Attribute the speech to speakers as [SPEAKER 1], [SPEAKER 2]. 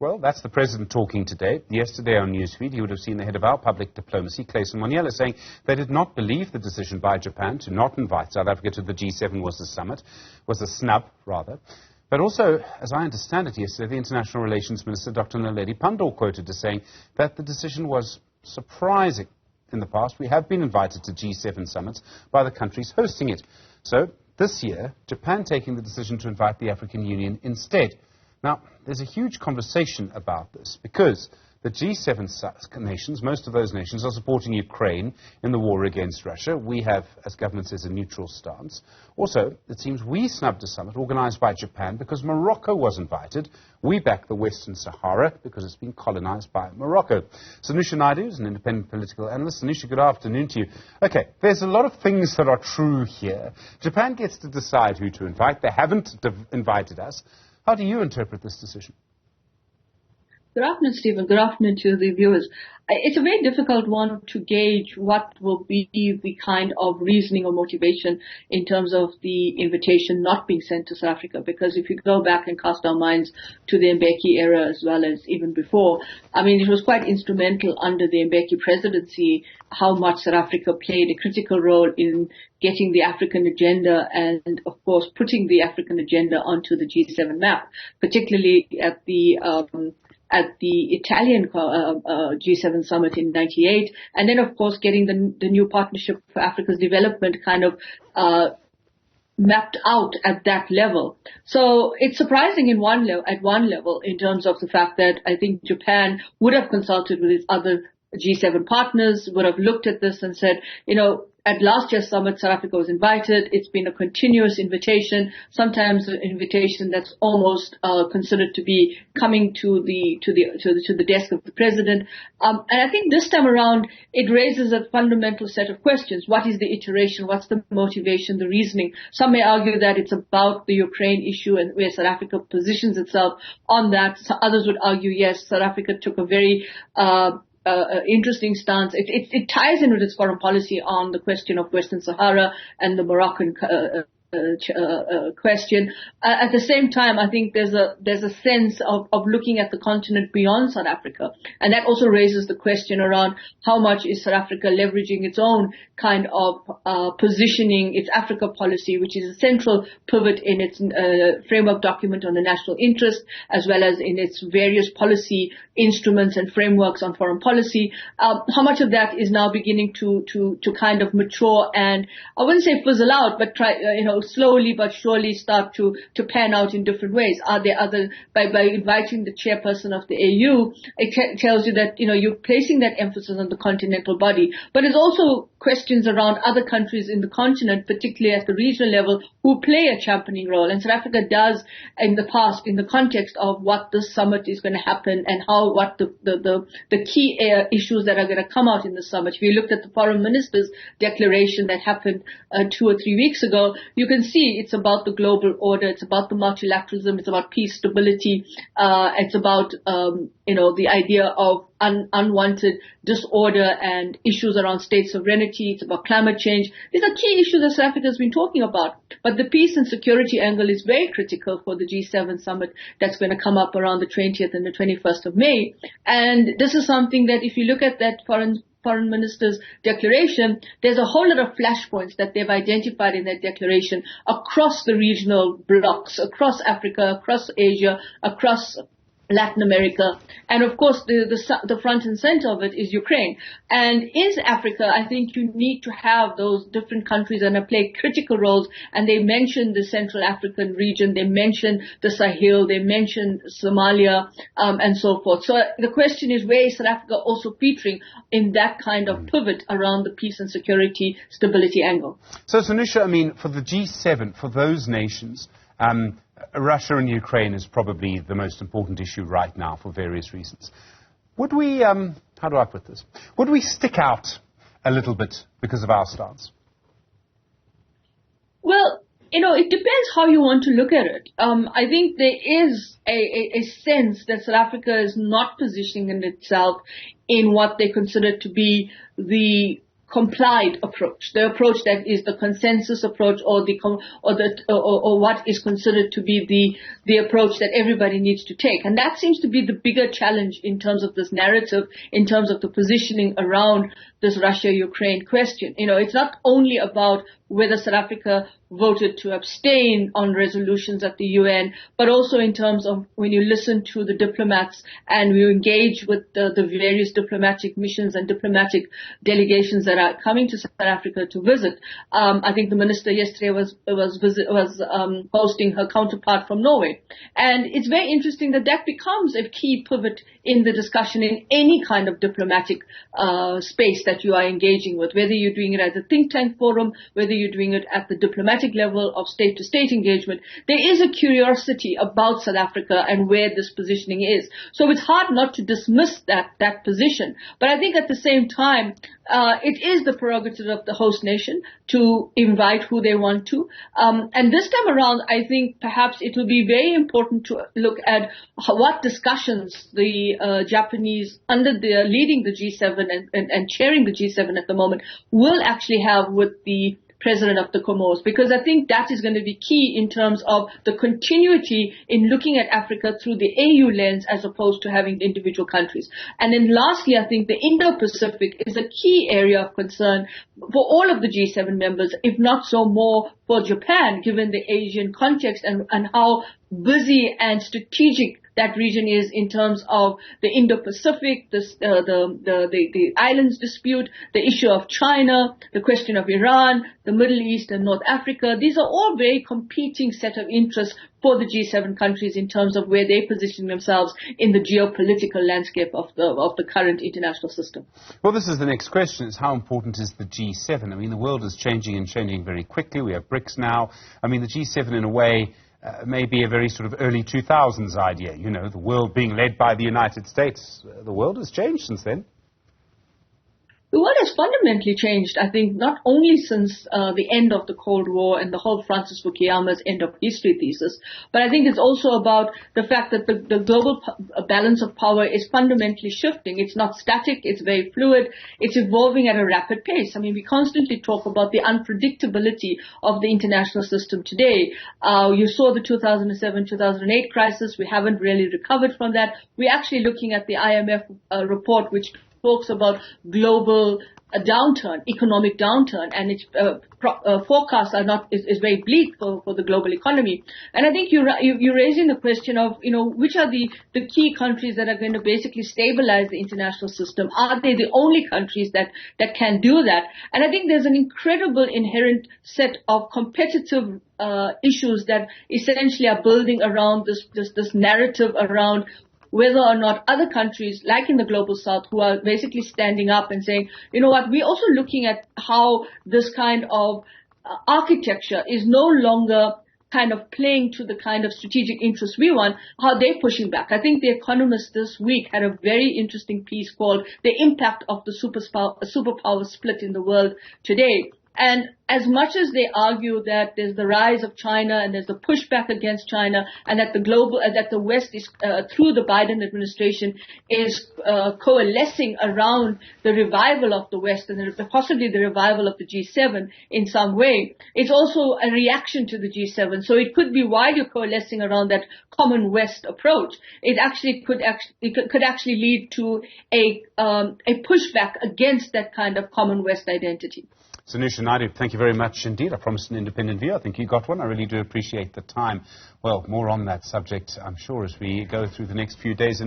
[SPEAKER 1] Well, that's the President talking today. Yesterday on Newsfeed, he would have seen the head of our public diplomacy, Clayson Moniela, saying they did not believe the decision by Japan to not invite South Africa to the G7 was a snub, rather. But also, as I understand it yesterday, the International Relations Minister, Dr. Naledi Pandor, quoted as saying that the decision was surprising. In the past, we have been invited to G7 summits by the countries hosting it. So, this year, Japan taking the decision to invite the African Union instead. Now, there's a huge conversation about this because the G7 nations, most of those nations, are supporting Ukraine in the war against Russia. We have, as government says, a neutral stance. Also, it seems we snubbed a summit organized by Japan because Morocco was invited. We back the Western Sahara because it's been colonized by Morocco. Sanusha Naidu is an independent political analyst. Sanusha, good afternoon to you. Okay, there's a lot of things that are true here. Japan gets to decide who to invite. They haven't invited us. How do you interpret this decision?
[SPEAKER 2] Good afternoon, Stephen. Good afternoon to the viewers. It's a very difficult one to gauge what will be the kind of reasoning or motivation in terms of the invitation not being sent to South Africa. Because if you go back and cast our minds to the Mbeki era as well as even before, I mean, it was quite instrumental under the Mbeki presidency how much South Africa played a critical role in getting the African agenda and, of course, putting the African agenda onto the G7 map, particularly at the Italian G7 summit in '98, and then, of course, getting the new Partnership for Africa's Development kind of mapped out at that level. So it's surprising at one level in terms of the fact that I think Japan would have consulted with its other G7 partners, would have looked at this and said, you know, at last year's summit, South Africa was invited. It's been a continuous invitation, sometimes an invitation that's almost considered to be coming to the desk of the president. And I think this time around, it raises a fundamental set of questions. What is the iteration? What's the motivation, the reasoning? Some may argue that it's about the Ukraine issue and where South Africa positions itself on that. So others would argue, yes, South Africa took a very interesting stance. It ties in with its foreign policy on the question of Western Sahara and the Moroccan question. At the same time, I think there's a sense of looking at the continent beyond South Africa, and that also raises the question around how much is South Africa leveraging its own kind of positioning, its Africa policy, which is a central pivot in its framework document on the national interest, as well as in its various policy instruments and frameworks on foreign policy. How much of that is now beginning to kind of mature and I wouldn't say fizzle out, but try slowly but surely start to pan out in different ways. Are there other by inviting the chairperson of the AU, it tells you that you're placing that emphasis on the continental body, but it's also questions around other countries in the continent, particularly at the regional level, who play a championing role. And South Africa does in the past, in the context of what this summit is going to happen and what the key issues that are going to come out in the summit. If you looked at the foreign minister's declaration that happened 2 or 3 weeks ago, you can see it's about the global order, it's about the multilateralism, it's about peace, stability, it's about the idea of unwanted disorder and issues around state sovereignty. It's about climate change. These are key issues that South Africa has been talking about. But the peace and security angle is very critical for the G7 summit that's going to come up around the 20th and the 21st of May. And this is something that if you look at that foreign minister's declaration, there's a whole lot of flashpoints that they've identified in that declaration across the regional blocks, across Africa, across Asia, across Latin America, and of course the front and center of it is Ukraine. And in Africa, I think you need to have those different countries that play critical roles. And they mentioned the Central African region, they mentioned the Sahel, they mentioned Somalia, and so forth. So the question is, where is South Africa also featuring in that kind of pivot around the peace and security stability angle?
[SPEAKER 1] So Sanusha, I mean, for the G7, for those nations, Russia and Ukraine is probably the most important issue right now for various reasons. Would we, how do I put this? Would we stick out a little bit because of our stance?
[SPEAKER 2] Well, it depends how you want to look at it. I think there is a sense that South Africa is not positioning itself in what they consider to be the complied approach, the approach that is the consensus approach, or what is considered to be the approach that everybody needs to take. And that seems to be the bigger challenge in terms of this narrative, in terms of the positioning around this Russia-Ukraine question. It's not only about whether South Africa voted to abstain on resolutions at the UN, but also in terms of when you listen to the diplomats and you engage with the various diplomatic missions and diplomatic delegations that are coming to South Africa to visit. I think the minister yesterday was hosting her counterpart from Norway. And it's very interesting that becomes a key pivot in the discussion in any kind of diplomatic space that you are engaging with, whether you're doing it at the think tank forum, whether you're doing it at the diplomatic level of state-to-state engagement. There is a curiosity about South Africa and where this positioning is. So it's hard not to dismiss that position. But I think at the same time, it is the prerogative of the host nation to invite who they want to. And this time around, I think perhaps it will be very important to look at what discussions the Japanese, leading the G7 and chairing the G7 at the moment, will actually have with the president of the Comoros, because I think that is going to be key in terms of the continuity in looking at Africa through the AU lens as opposed to having the individual countries. And then lastly, I think the Indo-Pacific is a key area of concern for all of the G7 members, if not so more for Japan, given the Asian context and how busy and strategic that region is in terms of the Indo-Pacific, the islands dispute, the issue of China, the question of Iran, the Middle East and North Africa. These are all very competing set of interests for the G7 countries in terms of where they position themselves in the geopolitical landscape of the current international system.
[SPEAKER 1] Well, this is the next question, is how important is the G7? I mean, the world is changing and changing very quickly. We have BRICS now. I mean, the G7 in a way may be a very sort of early 2000s idea, the world being led by the United States. The world has changed since then.
[SPEAKER 2] The world has fundamentally changed, I think, not only since the end of the Cold War and the whole Francis Fukuyama's end of history thesis, but I think it's also about the fact that the global balance of power is fundamentally shifting. It's not static, it's very fluid, it's evolving at a rapid pace. I mean, we constantly talk about the unpredictability of the international system today. You saw the 2007-2008 crisis. We haven't really recovered from that. We're actually looking at the IMF report, which talks about global downturn, economic downturn, and its forecasts is very bleak for the global economy. And I think you're raising the question of, which are the key countries that are going to basically stabilize the international system? Are they the only countries that can do that? And I think there's an incredible inherent set of competitive issues that essentially are building around this narrative around whether or not other countries, like in the global south, who are basically standing up and saying, you know what, we're also looking at how this kind of architecture is no longer kind of playing to the kind of strategic interests we want, how they're pushing back. I think The Economist this week had a very interesting piece called The Impact of the Superpower Split in the World Today. And as much as they argue that there's the rise of China and there's the pushback against China, and that the West is through the Biden administration is coalescing around the revival of the West and possibly the revival of the G7 in some way, it's also a reaction to the G7. So it could be, while you're coalescing around that common West approach, it could actually lead to a pushback against that kind of common West identity.
[SPEAKER 1] Sanusha Naidu, thank you very much indeed. I promised an independent view. I think you got one. I really do appreciate the time. Well, more on that subject, I'm sure, as we go through the next few days.